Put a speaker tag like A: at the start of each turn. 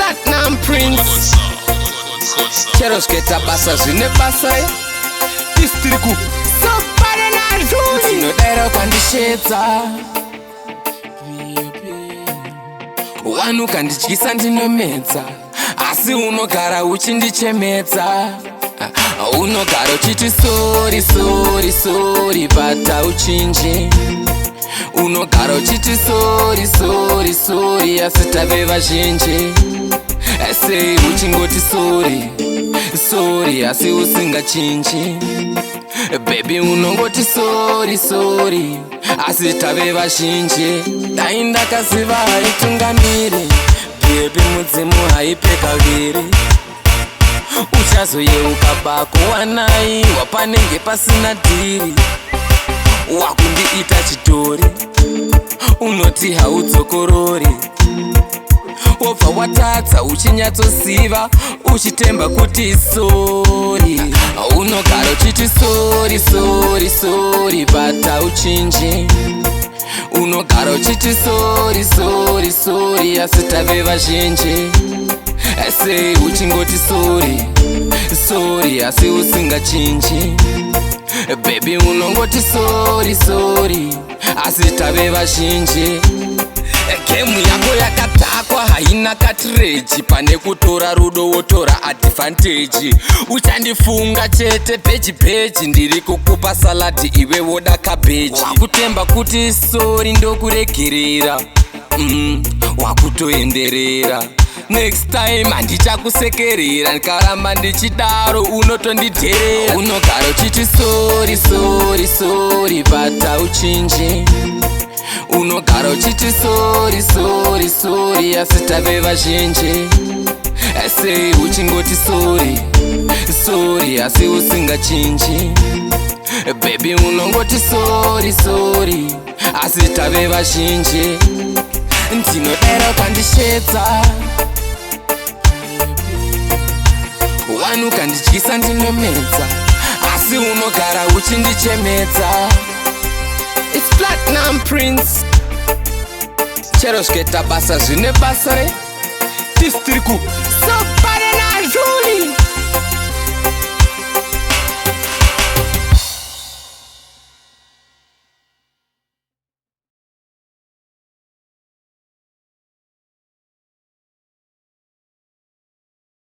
A: Platinum Prince. Chero sketa basa zvine basa Distriku Sopare na ruli Nodera kwandishedza Wanu kandityisa ndinomedza Asi unogara uchindichemedza Unogara uchiti sorry sorry sorry Bata uchinji Unogara uchiti sorry sorry sorry Asi tave vazhinji Sei uchingoti sorry sorry asi usingachinji Baby unongoti sorry sorry asi tave vazhinji Dai ndakaziva haitungamiri Baby mudzimu haipeka kaviri Uchazoyeuka bako wanai wapanenge pasina dhiri Wakundiita chitori unoti haudzokorori Wobva watadza uchinyatsosiva uchitemba kuti sorry Unogara uchiti sorry sorry sorry Bata uchinji Unogara uchiti sorry sorry sorry Asi tave vazhinji Sei uchingoti sorry sorry asi usingachinji Baby unongoti sorry sorry asi tave vazhinji Gemu yako yakadhakwa haina cartridge Pane kutora rudo wotora advantage Uchandifunga chete peji Ndiri kukupa saladi iwe woda cabbage Wakutemba kuti sorry ndokuregerera Wakutoenderera Next time handichakusekerera Ndikaramba ndichidaro unotonditerera Unogara uchiti sorry sorry sorry Bata uchinji Unogara uchiti sorry sorry sorry Asi tave vazhinji Sei uchingoti sorry sorry asi usingachinji Baby unongoti sorry sorry asi tave vazhinji Ndinodera kwandishedza Wanu kandityisa ndinomedza Asi unogara uchindichemedza It's Platinum Prince. Chero sketa basa zvine basa Distriku Sopare